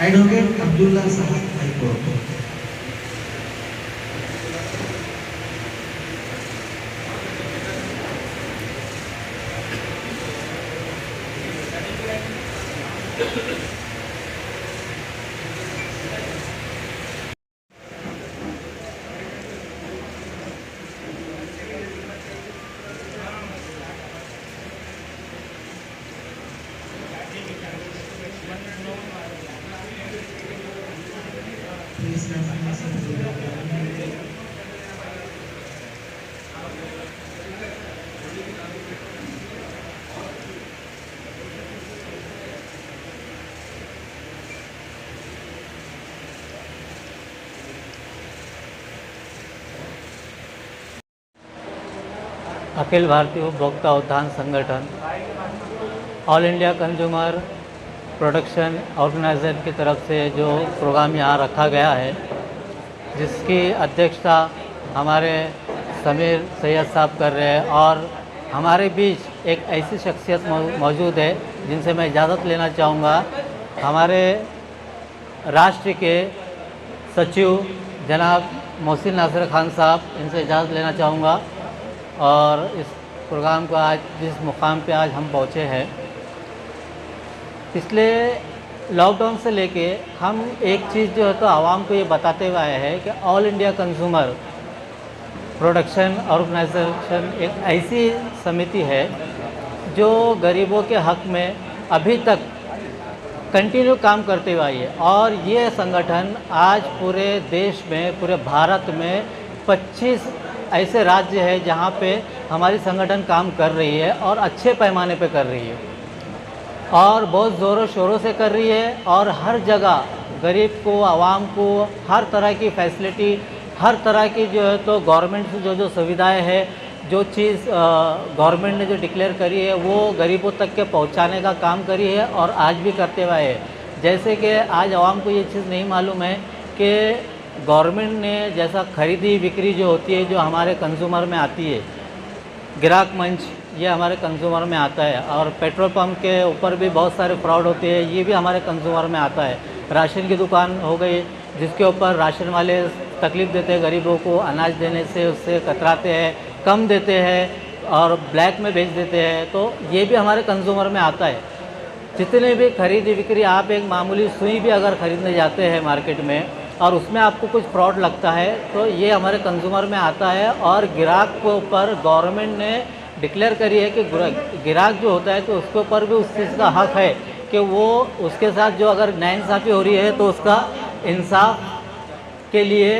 Advocate Abdullah साहब high court. Akhil Bharatiya उपभोक्ता उत्थान संगठन all India consumer production organisation की तरफ से जो प्रोग्राम यहाँ रखा गया है, जिसकी अध्यक्षता हमारे समीर सैयद साहब कर रहे हैं, और हमारे बीच एक ऐसी शख्सियत मौजूद है जिनसे मैं इजाज़त लेना चाहूँगा। हमारे राष्ट्र के सचिव जनाब मोहसिन नासिर खान साहब, इनसे इजाज़त लेना चाहूँगा। और इस प्रोग्राम को आज जिस मुकाम पे आज हम पहुँचे हैं, पिछले लॉकडाउन से लेके हम एक चीज़ जो है तो आवाम को ये बताते हुए आए हैं कि all India consumer production organisation एक ऐसी समिति है जो गरीबों के हक़ में अभी तक कंटिन्यू काम करते हुए आई है। और ये संगठन आज पूरे देश में, पूरे भारत में 25 ऐसे राज्य है जहाँ पे हमारी संगठन काम कर रही है और अच्छे पैमाने पे कर रही है और बहुत ज़ोरों शोरों से कर रही है। और हर जगह गरीब को, आवाम को हर तरह की फैसिलिटी, हर तरह की जो है तो गवर्नमेंट से जो सुविधाएं है, जो चीज़ गवर्नमेंट ने जो डिक्लेयर करी है वो गरीबों तक के पहुंचाने का काम करी है और आज भी करते हुए है। जैसे कि आज आवाम को ये चीज़ नहीं मालूम है कि गवर्नमेंट ने जैसा खरीदी बिक्री जो होती है, जो हमारे कंज्यूमर में आती है, ग्राहक मंच ये हमारे कंज्यूमर में आता है। और पेट्रोल पंप के ऊपर भी बहुत सारे फ्रॉड होते हैं, ये भी हमारे कंज्यूमर में आता है। राशन की दुकान हो गई जिसके ऊपर राशन वाले तकलीफ़ देते हैं गरीबों को, अनाज देने से उससे कतराते हैं, कम देते हैं और ब्लैक में बेच देते हैं, तो ये भी हमारे कंज्यूमर में आता है। जितने भी खरीदी बिक्री, आप एक मामूली सुई भी अगर ख़रीदने जाते हैं मार्केट में और उसमें आपको कुछ फ्रॉड लगता है तो ये हमारे कंज्यूमर में आता है। और ग्राहक के ऊपर गवर्नमेंट ने डिक्लेयर करी है कि ग्राहक जो होता है तो उसके ऊपर भी उस चीज़ का हक़ है कि वो उसके साथ जो अगर नाइंसाफ़ी हो रही है तो उसका इंसाफ के लिए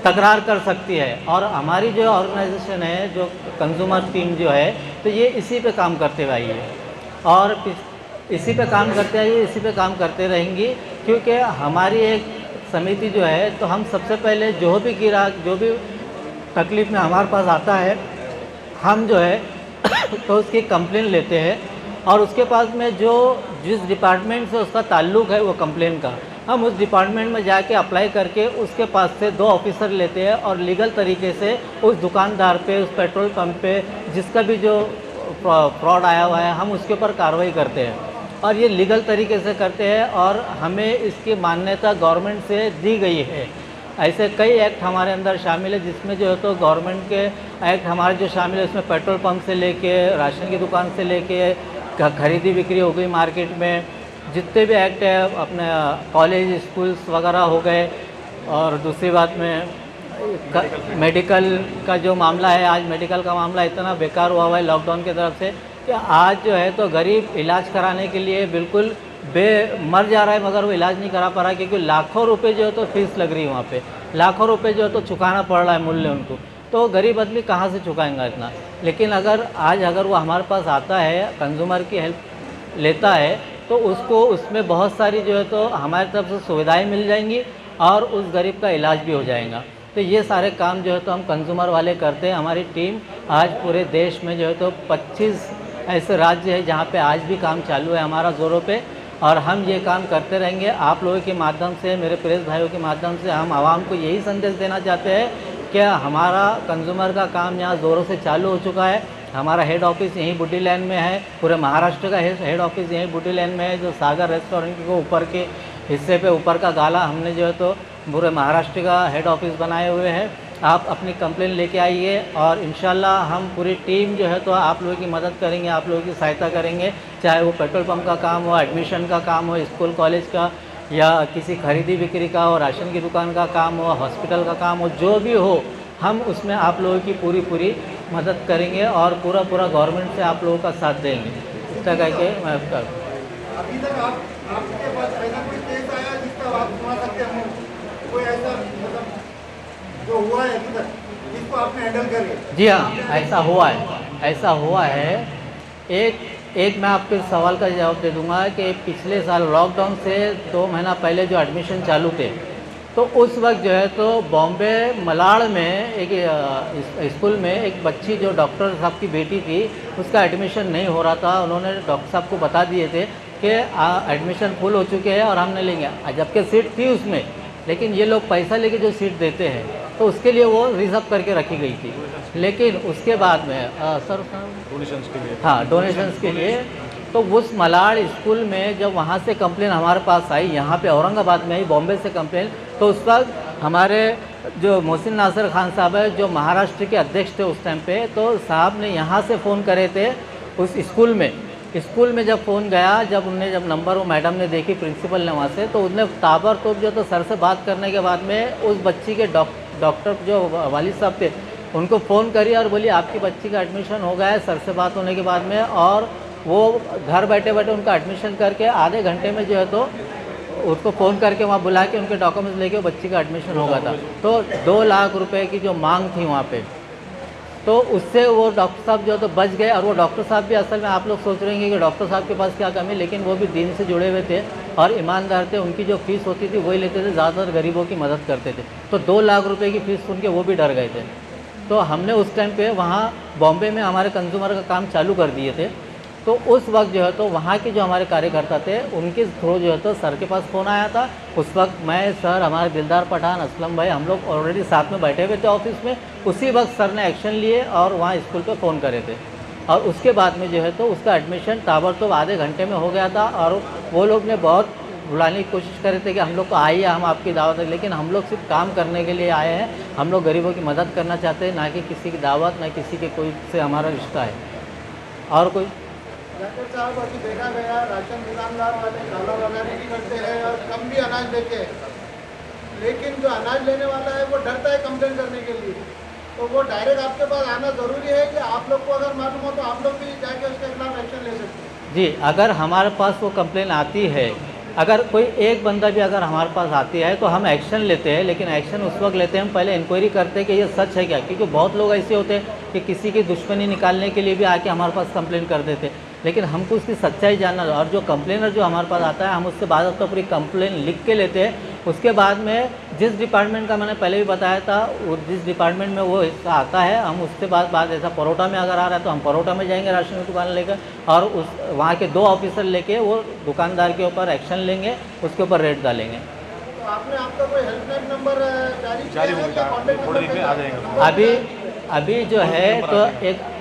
तकरार कर सकती है। और हमारी जो ऑर्गेनाइजेशन है, जो कंज्यूमर टीम जो है, तो ये इसी पे काम करते हुए आई है और इसी पे काम करते आइए, इसी पे काम करते रहेंगी। क्योंकि हमारी एक समिति जो है तो हम सबसे पहले जो भी ग्राहक जो भी तकलीफ़ में हमारे पास आता है, हम जो है तो उसकी कंप्लेन लेते हैं और उसके पास में जो जिस डिपार्टमेंट से उसका ताल्लुक़ है वो कंप्लेन का, हम उस डिपार्टमेंट में जाके अप्लाई करके उसके पास से 2 ऑफिसर लेते हैं और लीगल तरीके से उस दुकानदार पे, उस पेट्रोल पंप पे जिसका भी जो फ्रॉड आया हुआ है, हम उसके ऊपर कार्रवाई करते हैं। और ये लीगल तरीके से करते हैं और हमें इसकी मान्यता गवर्नमेंट से दी गई है। ऐसे कई एक्ट हमारे अंदर शामिल है जिसमें जो है तो गवर्नमेंट के एक्ट हमारे जो शामिल है उसमें पेट्रोल पंप से लेके, राशन की दुकान से लेके, खरीदी बिक्री हो गई मार्केट में, जितने भी एक्ट है अपने कॉलेज स्कूल्स वगैरह हो गए। और दूसरी बात में मेडिकल का जो मामला है, आज मेडिकल का मामला इतना बेकार हुआ हुआ है लॉकडाउन की तरफ से कि आज जो है तो गरीब इलाज कराने के लिए बिल्कुल मर जा रहा है, मगर वो इलाज नहीं करा पा रहा है क्योंकि लाखों रुपए जो है तो फीस लग रही है वहाँ पे, लाखों रुपए जो है तो चुकाना पड़ रहा है मूल्य उनको। तो गरीब आदमी कहाँ से चुकाएंगा इतना। लेकिन अगर वो हमारे पास आता है, कंज्यूमर की हेल्प लेता है, तो उसको उसमें बहुत सारी जो है तो हमारी तरफ से सुविधाएँ मिल जाएंगी और उस गरीब का इलाज भी हो जाएगा। तो ये सारे काम जो है तो हम कंज्यूमर वाले करते हैं, हमारी टीम आज पूरे देश में जो है तो 25 ऐसे राज्य है जहाँ पे आज भी काम चालू है हमारा ज़ोरों पे, और हम ये काम करते रहेंगे। आप लोगों के माध्यम से, मेरे प्रेस भाइयों के माध्यम से हम आवाम को यही संदेश देना चाहते हैं कि हमारा कंज्यूमर का काम यहाँ ज़ोरों से चालू हो चुका है। हमारा हेड ऑफिस यहीं बुड्डी लैन में है, पूरे महाराष्ट्र का हेड ऑफिस यहीं बुड्डी लैन में है। जो सागर रेस्टोरेंट के ऊपर के हिस्से पे ऊपर का गाला हमने जो है तो पूरे महाराष्ट्र का हेड ऑफिस बनाए हुए हैं। आप अपनी कंप्लेन लेके आइए और इंशाल्लाह हम पूरी टीम जो है तो आप लोगों की मदद करेंगे, आप लोगों की सहायता करेंगे। चाहे वो पेट्रोल पंप का काम हो, एडमिशन का काम हो, स्कूल कॉलेज का, या किसी खरीदी बिक्री का हो, राशन की दुकान का काम हो, हॉस्पिटल का काम हो, जो भी हो हम उसमें आप लोगों की पूरी मदद करेंगे और पूरा गवर्नमेंट से आप लोगों का साथ देंगे। इतना कह के मैं अभी तक आपके पास ऐसा कोई केस आया जिसका आप सुना सकते हैं? कोई ऐसा मतलब जो हुआ है अभी तक जिसको आपने हैंडल करे? जी हाँ, ऐसा हुआ है। एक मैं आपके सवाल का जवाब दे दूंगा कि पिछले साल लॉकडाउन से 2 महीना पहले जो एडमिशन चालू थे, तो उस वक्त जो है तो बॉम्बे मलाड़ में एक स्कूल में एक बच्ची जो डॉक्टर साहब की बेटी थी, उसका एडमिशन नहीं हो रहा था। उन्होंने डॉक्टर साहब को बता दिए थे कि एडमिशन फुल हो चुके हैं और हम नहीं लेंगे, जबकि सीट थी उसमें। लेकिन ये लोग पैसा लेके जो सीट देते हैं तो उसके लिए वो रिजर्व करके रखी गई थी। लेकिन उसके बाद में सर डोनेशंस के लिए, हाँ डोनेशंस के लिए, तो उस मलाड़ स्कूल में जब वहाँ से कंप्लेन हमारे पास आई, यहाँ पे औरंगाबाद में आई, बॉम्बे से कंप्लेन, तो उस वक्त हमारे जो मोहसिन नासिर खान साहब है जो महाराष्ट्र के अध्यक्ष थे उस टाइम पे, तो साहब ने यहाँ से फ़ोन करे थे उस स्कूल में जब फ़ोन गया, जब नंबर वो मैडम ने देखी प्रिंसिपल ने वहाँ से, तो उनने ताबड़तोड़ जो तो सर से बात करने के बाद में उस बच्ची के डॉक्टर जो वालिद साहब थे उनको फ़ोन करी और बोली आपकी बच्ची का एडमिशन हो गया है। सर से बात होने के बाद में, और वो घर बैठे उनका एडमिशन करके आधे घंटे में जो है तो उसको फ़ोन करके वहाँ बुला के उनके डॉक्यूमेंट्स लेके बच्ची का एडमिशन हो गया था। तो 2 लाख रुपए की जो मांग थी वहाँ पे, तो उससे वो डॉक्टर साहब जो है तो बच गए। और वो डॉक्टर साहब भी असल में आप लोग सोच रहे हैं कि डॉक्टर साहब के पास क्या कमी, लेकिन वो भी दीन से जुड़े हुए थे और ईमानदार थे। उनकी जो फीस होती थी वही लेते थे, ज़्यादातर गरीबों की मदद करते थे। तो 2 लाख रुपए की फ़ीस सुन के वो भी डर गए थे। तो हमने उस टाइम पे वहाँ बॉम्बे में हमारे कंज्यूमर का काम चालू कर दिए थे। तो उस वक्त जो है तो वहाँ के जो हमारे कार्यकर्ता थे उनके थ्रू जो है तो सर के पास फ़ोन आया था। उस वक्त मैं, सर, हमारे दिलदार पठान, असलम भाई, हम लोग ऑलरेडी साथ में बैठे हुए थे ऑफिस में। उसी वक्त सर ने एक्शन लिए और वहाँ स्कूल पे फ़ोन करे थे, और उसके बाद में जो है तो उसका एडमिशन ताबड़तोड़ आधे घंटे में हो गया था। और वो लोग ने बहुत बुलाने की कोशिश करे थे कि हम लोग को आइए, हम आपकी दावत है, लेकिन हम लोग सिर्फ काम करने के लिए आए हैं। हम लोग गरीबों की मदद करना चाहते हैं, ना कि किसी की दावत, ना किसी के कोई से हमारा रिश्ता है। और कोई डॉक्टर साहब, अभी देखा गया राशन दुकानदार वाले काला वगैरह नहीं करते हैं और कम भी अनाज देते हैं, लेकिन जो अनाज लेने वाला है वो डरता है कंप्लेन करने के लिए। तो वो डायरेक्ट आपके पास आना ज़रूरी है कि आप लोग को अगर मालूम हो तो आप लोग भी जाके उसके खिलाफ एक्शन ले सकते हैं? जी, अगर हमारे पास वो कंप्लेन आती है, अगर कोई एक बंदा भी अगर हमारे पास आती है तो हम एक्शन लेते हैं। लेकिन एक्शन उस वक्त लेते हैं, हम पहले इंक्वायरी करते हैं कि ये सच है क्या, क्योंकि बहुत लोग ऐसे होते हैं कि किसी की दुश्मनी निकालने के लिए भी आके हमारे पास कंप्लेन कर देते हैं। लेकिन हमको उसकी सच्चाई जानना, और जो कंप्लेनर जो हमारे पास आता है हम उससे बाद तो पूरी कंप्लेन लिख के लेते हैं। उसके बाद में जिस डिपार्टमेंट का मैंने पहले भी बताया था, वो जिस डिपार्टमेंट में वो हिस्सा आता है, हम उसके बाद ऐसा परोटा में अगर आ रहा है तो हम परोटा में जाएंगे राशन की दुकान लेकर, और उस वहाँ के 2 ऑफिसर लेके वो दुकानदार के ऊपर एक्शन लेंगे, उसके ऊपर रेट डालेंगे। तो आपने आपका कोई हेल्पलाइन नंबर जारी हो किया गया, कॉन्टैक्ट थोड़ी देर में आ जाएगा। अभी जो है तो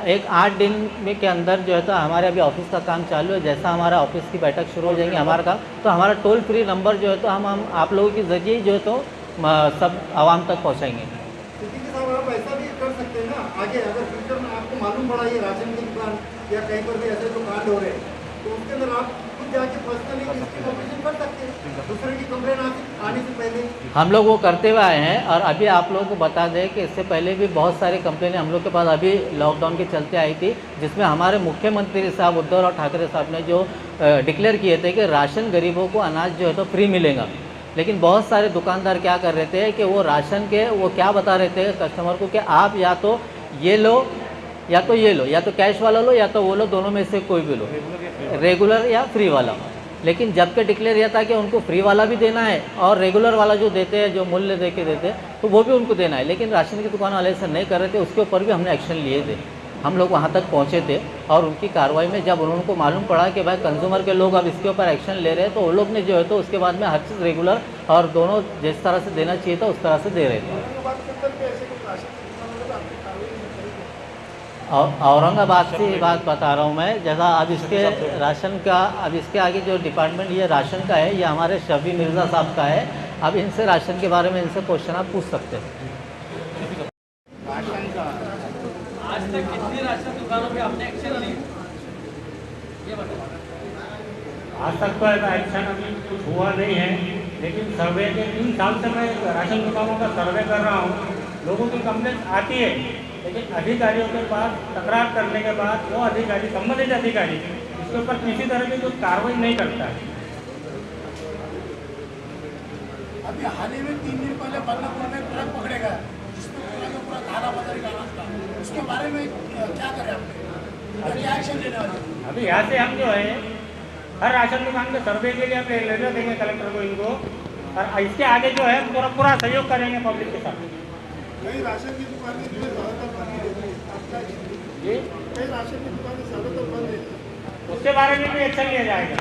एक 8 दिन में के अंदर जो है तो हमारे अभी ऑफिस का काम चालू है। जैसा हमारा ऑफिस की बैठक शुरू हो जाएंगे हमारा काम, तो हमारा टोल फ्री नंबर जो है तो हम आप लोगों के ज़रिए जो है तो सब आवाम तक पहुंचाएंगे। क्योंकि साहब आप ऐसा भी कर सकते हैं ना, आगे अगर फ्यूचर में आपको मालूम पड़ा ये राशन की दुकान या कहीं पर भी ऐसे जो कांड हो रहे हैं, तो उसके अंदर आप खुद जाके पर्सनली इसकी ऑपरेशन कर सकते हैं दूसरे की कंप्लेन आने से पहले। हम लोग वो करते हुए आए हैं। और अभी आप लोगों को बता दें कि इससे पहले भी बहुत सारी कंप्लेनें हम लोग के पास अभी लॉकडाउन के चलते आई थी, जिसमें हमारे मुख्यमंत्री साहब उद्धव ठाकरे साहब ने जो डिक्लेयर किए थे कि राशन गरीबों को अनाज जो है तो फ्री मिलेगा। लेकिन बहुत सारे दुकानदार क्या कर रहे थे कि वो राशन के वो क्या बता रहे थे कस्टमर को कि आप या तो ये लो या तो ये लो, या तो कैश वाला लो या तो वो लो, दोनों में से कोई भी लो, रेगुलर या फ्री वाला। लेकिन जबकि डिक्लेयर यह था कि उनको फ्री वाला भी देना है और रेगुलर वाला जो देते हैं, जो मूल्य दे के देते हैं, तो वो भी उनको देना है। लेकिन राशन की दुकान वाले ऐसा नहीं कर रहे थे, उसके ऊपर भी हमने एक्शन लिए थे। हम लोग वहाँ तक पहुँचे थे और उनकी कार्रवाई में जब उनको मालूम पड़ा कि भाई कंज्यूमर के लोग अब इसके ऊपर एक्शन ले रहे हैं, तो वो लोग ने जो है तो उसके बाद में हर चीज़ रेगुलर और दोनों जिस तरह से देना चाहिए था उस तरह से दे रहे थे। और औरंगाबाद से ये बात बता रहा हूँ मैं, जैसा अब इसके राशन का, अब इसके आगे जो डिपार्टमेंट ये राशन का है, ये हमारे शफी मिर्ज़ा साहब का है। अब इनसे राशन के बारे में इनसे क्वेश्चन आप पूछ सकते हैं। आज तक कितनी राशन दुकानों पे आपने एक्शन ली, ये बताओ। आज तक तो ऐसा एक्शन अभी कुछ हुआ नहीं है, लेकिन सर्वे के 3 साल से मैं राशन दुकानों का सर्वे कर रहा हूँ। लोगों की कंप्लेंट आती है, लेकिन अधिकारियों के पास तकरार करने के बाद वो अधिकारी, संबंधित अधिकारी, इसके ऊपर किसी तरह की कोई कार्रवाई नहीं करता है। अभी हाल ही में 3 दिन पहले बदलापुर में ट्रक पकड़े गए, जिसमें पूरा का पूरा धारा बाजारी का अनाज था। उसके बारे में क्या करें आपने, क्या एक्शन लेने वाले? अभी यहाँ से हम जो है हर राशन दुकान के सर्वे के लिए अपने लेटर देंगे कलेक्टर को इनको, और इसके आगे जो है पूरा सहयोग करेंगे पब्लिक के साथ। कई राशन की दुकानें ज़्यादातर बंद रहती है, जी, कई राशन की दुकानें ज़्यादातर बंद रहती है। उसके बारे में भी एक्शन लिया जाएगा।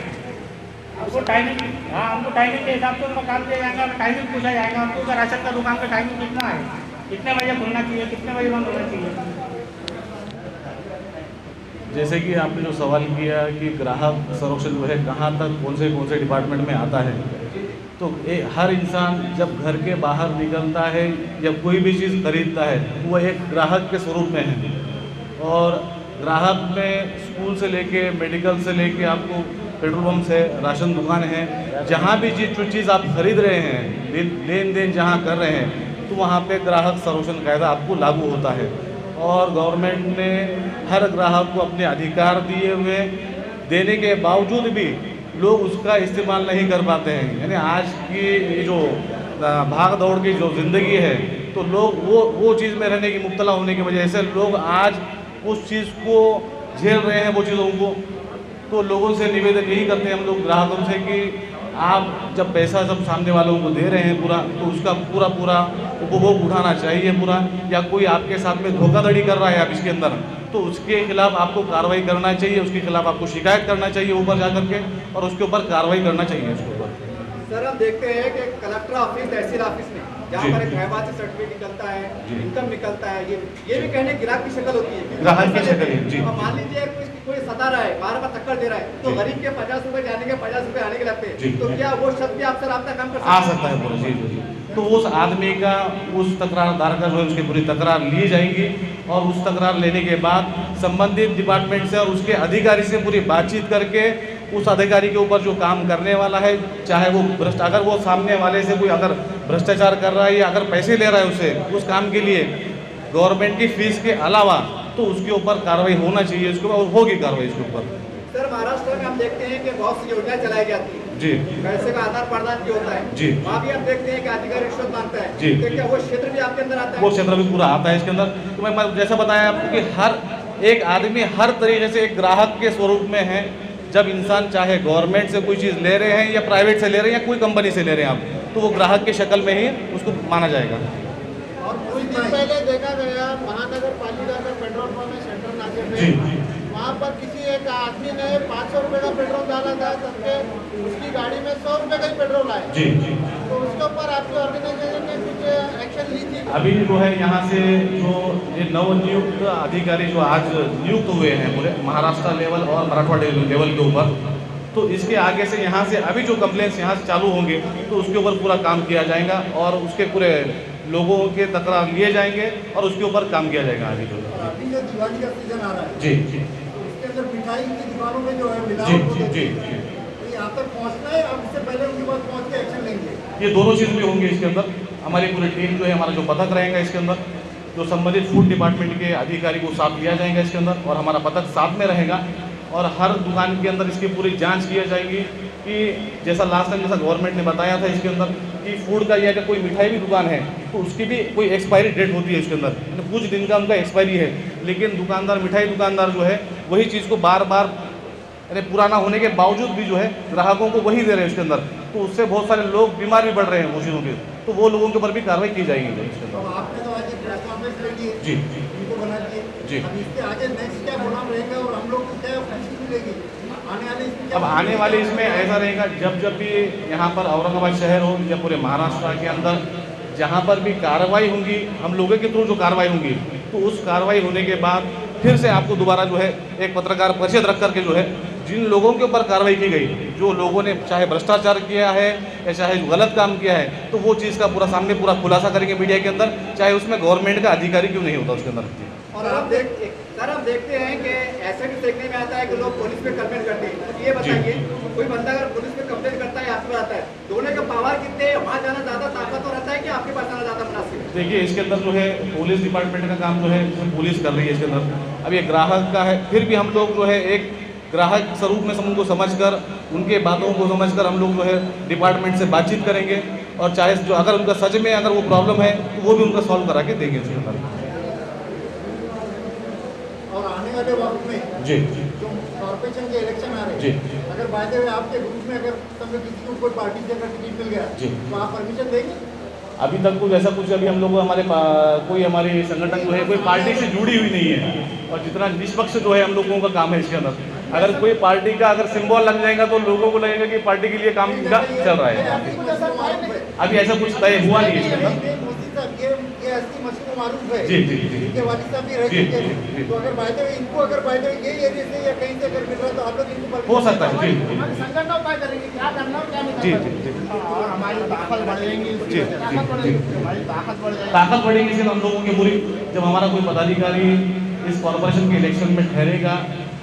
हमको टाइमिंग, हाँ, हमको टाइमिंग के हिसाब से उनका काम दिया जाएगा, टाइमिंग पूछा जाएगा हमको कि राशन का दुकान का टाइमिंग कितना है, कितने बजे खुलना चाहिए, कितने बजे बंद होना चाहिए। जैसे कि आपने जो सवाल किया कि ग्राहक संरक्षण जो है कहाँ तक कौन से डिपार्टमेंट में आता है, तो हर इंसान जब घर के बाहर निकलता है या कोई भी चीज़ खरीदता है तो वह एक ग्राहक के स्वरूप में है। और ग्राहक में स्कूल से लेके मेडिकल से लेके आपको पेट्रोल पंप है, राशन दुकान है, जहाँ भी जो चीज़ आप खरीद रहे हैं, लेन देन जहाँ कर रहे हैं, तो वहाँ पे ग्राहक संरक्षण कायदा आपको लागू होता है। और गवर्नमेंट ने हर ग्राहक को अपने अधिकार दिए हुए, देने के बावजूद भी लोग उसका इस्तेमाल नहीं कर पाते हैं। यानी आज की ये जो भाग दौड़ की जो ज़िंदगी है, तो लोग वो चीज़ में रहने की मुब्तला होने की वजह से लोग आज उस चीज़ को झेल रहे हैं, वो चीज़ों को। तो लोगों से निवेदन यही करते हैं हम लोग ग्राहकों से कि आप जब पैसा सब सामने वालों को दे रहे हैं पूरा, तो उसका पूरा उपभोग उठाना चाहिए पूरा। या कोई आपके साथ में धोखाधड़ी कर रहा है आप इसके अंदर, तो उसके खिलाफ आपको कार्रवाई करना चाहिए, उसके खिलाफ आपको शिकायत करना चाहिए ऊपर जा करके, और उसके ऊपर कार्रवाई करना चाहिए उसके ऊपर। सर, हम देखते हैं कि कलेक्टर ऑफिस, तहसील ऑफिस में जहाँ पर खैबात से सर्टिफिकेट निकलता है, इनकम निकलता है, ये भी कहने ग्राहक की शक्ल होती है। ग्राहक की शक्ल है, जी। मान लीजिए कोई सता रहा है, बार टक्कर दे रहा है, तो गरीब के 50 रुपए जाने के 50 रुपए आने के लगते हैं, तो क्या वो शब्द भी आपसे राब्ता काम कर आ सकता है पूरा? जी। तो उस आदमी का, उस तकरारदार का जो है उसकी पूरी तकरार ली जाएगी, और उस तकरार लेने के बाद संबंधित डिपार्टमेंट से और उसके अधिकारी से पूरी बातचीत करके उस अधिकारी के ऊपर जो काम करने वाला है, चाहे वो अगर वो सामने वाले से कोई अगर भ्रष्टाचार कर रहा है या अगर पैसे ले रहा है उससे उस काम के लिए गवर्नमेंट की फीस के अलावा, तो उसके ऊपर कार्रवाई होना चाहिए, उसके ऊपर होगी कार्रवाई इसके ऊपर। सर, महाराष्ट्र में हम देखते हैं कि बहुत सी योजनाएं चलाई जाती है, जी, पैसे का आदान प्रदान भी होता है, जी। वहाँ भी हम देखते हैं कि अधिकारी रिश्वत मांगता है, जी। तो क्या वो क्षेत्र भी आपके अंदर आता है? वो क्षेत्र भी पूरा आता है इसके अंदर। तो मैं जैसा बताया आपको कि हर एक आदमी हर तरीके से एक ग्राहक के स्वरूप में है। जब इंसान चाहे गवर्नमेंट से कोई चीज़ ले रहे हैं या प्राइवेट से ले रहे हैं या कोई कंपनी से ले रहे हैं आप, तो वो ग्राहक की शक्ल में ही उसको माना जाएगा। और कुछ दिन पहले देखा गया महानगर पालिका का पेट्रोल पंप में सेंट्रल नाके पे, वहाँ पर किसी एक आदमी ने 500 रुपये का पेट्रोल डाला था, सबके उसकी गाड़ी में 100 रुपये का ही पेट्रोल आया। जी। तो उसके ऊपर आपकी ऑर्गेनाइजेशन ने कुछ एक्शन ली थी? अभी जो है यहाँ से जो ये नवनियुक्त अधिकारी जो आज नियुक्त हुए हैं पूरे महाराष्ट्र लेवल और मराठवाड़ा लेवल के ऊपर, तो इसके आगे से यहाँ से अभी जो कंप्लेंट्स यहाँ से चालू होंगे तो उसके ऊपर पूरा काम किया जाएगा और उसके पूरे लोगों के तकरार लिए जाएंगे और उसके ऊपर काम किया जाएगा आगे जो। अभी जो दिवाली का सीजन आ रहा है, जी जी उसके अंदर मिठाई की दुकानों में जो है जी मिलावट जी जी तो यहाँ तक पहुँचना है, अब इससे पहले उनके पास पहुँच के एक्शन लेंगे। ये दोनों चीज़ भी होंगी इसके अंदर। हमारी पूरी टीम जो है, हमारा जो पथक रहेगा इसके अंदर, जो संबंधित फूड डिपार्टमेंट के अधिकारी को साथ लिया जाएगा इसके अंदर, और हमारा पथक साथ में रहेगा और हर दुकान के अंदर इसकी पूरी जांच की जाएगी कि जैसा लास्ट टाइम जैसा गवर्नमेंट ने बताया था इसके अंदर कि फूड का या अगर कोई मिठाई भी दुकान है तो उसकी भी कोई एक्सपायरी डेट होती है इसके अंदर, कुछ दिन का उनका एक्सपायरी है, लेकिन दुकानदार मिठाई दुकानदार जो है वही चीज़ को बार बार पुराना होने के बावजूद भी जो है ग्राहकों को वही दे रहे हैं इसके अंदर, तो उससे बहुत सारे लोग बीमार भी पड़ रहे हैं वो चीज़ों के, तो वो लोगों के ऊपर भी कार्रवाई की जाएगी इसके अंदर। आपने तो आज प्रेस कॉन्फ्रेंस ले ली है, जी उनको बना दिए, जी जी। अब इसके आगे नेक्स्ट क्या प्रोग्राम रहेगा और हम लोग को क्या खुशी मिलेगी आने वाले इसमें क्या अब आने वाले इसमें ऐसा रहेगा, जब भी यहाँ पर औरंगाबाद शहर हो या पूरे महाराष्ट्र के अंदर जहाँ पर भी कार्रवाई होंगी, हम लोगों के थ्रू जो कार्रवाई होंगी, तो उस कार्रवाई होने के बाद फिर से आपको दोबारा जो है एक पत्रकार परिषद रख करके जो है जिन लोगों के ऊपर कार्रवाई की गई, जो लोगों ने चाहे भ्रष्टाचार किया है या चाहे गलत काम किया है, तो वो चीज़ का पूरा सामने पूरा खुलासा करेंगे मीडिया के अंदर, चाहे उसमें गवर्नमेंट का अधिकारी क्यों नहीं होता उसके अंदर। और आप देखते हैं कि ऐसे भी देखने में आता है कि लोग पुलिस पे कंप्लेंट करते हैं। तो ये बताइए, कोई बंदा अगर पुलिस पे कंप्लेंट करता है, आपके पास आता है, दोनों का पावर कितने, वहाँ जाना ज़्यादा ताकतवर रहता है कि आपके पास आना ज़्यादा मुनासिब है? देखिए, इसके अंदर जो है पुलिस डिपार्टमेंट का काम जो है पुलिस कर रही है इसके अंदर। अब ये ग्राहक का है, फिर भी हम लोग जो है एक ग्राहक स्वरूप में उनको समझकर, उनके बातों को समझकर हम लोग जो है डिपार्टमेंट से बातचीत करेंगे, और चाहे जो अगर उनका सच में अगर वो प्रॉब्लम है तो वो भी उनका सॉल्व करा के देंगे उसके अंदर। और आने वाले वक्त में जी जो कॉर्पोरेशन के इलेक्शन आ रहे जी। हैं, अगर बाय द वे आपके ग्रुप में अगर समझो किसी को कोई पार्टी से अगर टिकट मिल गया जी। तो आप परमिशन देंगे? अभी तक कुछ ऐसा कुछ अभी हम लोग कोई हमारे संगठन जो है कोई पार्टी से जुड़ी हुई नहीं है, और जितना निष्पक्ष जो है हम लोगों का काम है इसके अंदर, अगर कोई पार्टी का अगर सिंबल लग जाएगा तो लोगों को लगेगा कि पार्टी के लिए काम चल रहा है। अभी ऐसा कुछ तय हुआ नहीं है इसके अंदर। मोदी साहब ये असली मशहूर मारूफ है, जी जी जी इनके वालिद साहब भी रह जी, चुके जी, हैं, जी। तो अगर बाय द वे इनको अगर बाय द वे यही एरिया से या कहीं से अगर मिल रहा है तो आप लोग इनको हो सकता है। जी हमारे संगठन का उपाय करेंगे, क्या करना और क्या नहीं जी करना। जी जी और हमारी ताकत बढ़ेगी, जी, ताकत बढ़ेगी, हमारी ताकत बढ़ जाएगी। ताकत बढ़ेगी इससे हम लोगों की पूरी। जब हमारा कोई पदाधिकारी इस कॉर्पोरेशन के इलेक्शन में ठहरेगा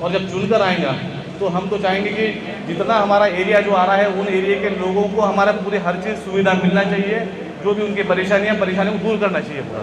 और जब चुनकर आएगा, तो हम तो चाहेंगे कि जितना हमारा एरिया जो आ रहा है उन एरिया के लोगों को हमारा पूरी हर चीज़ सुविधा मिलना चाहिए, जो भी उनकी परेशानियाँ को दूर करना चाहिए पूरा।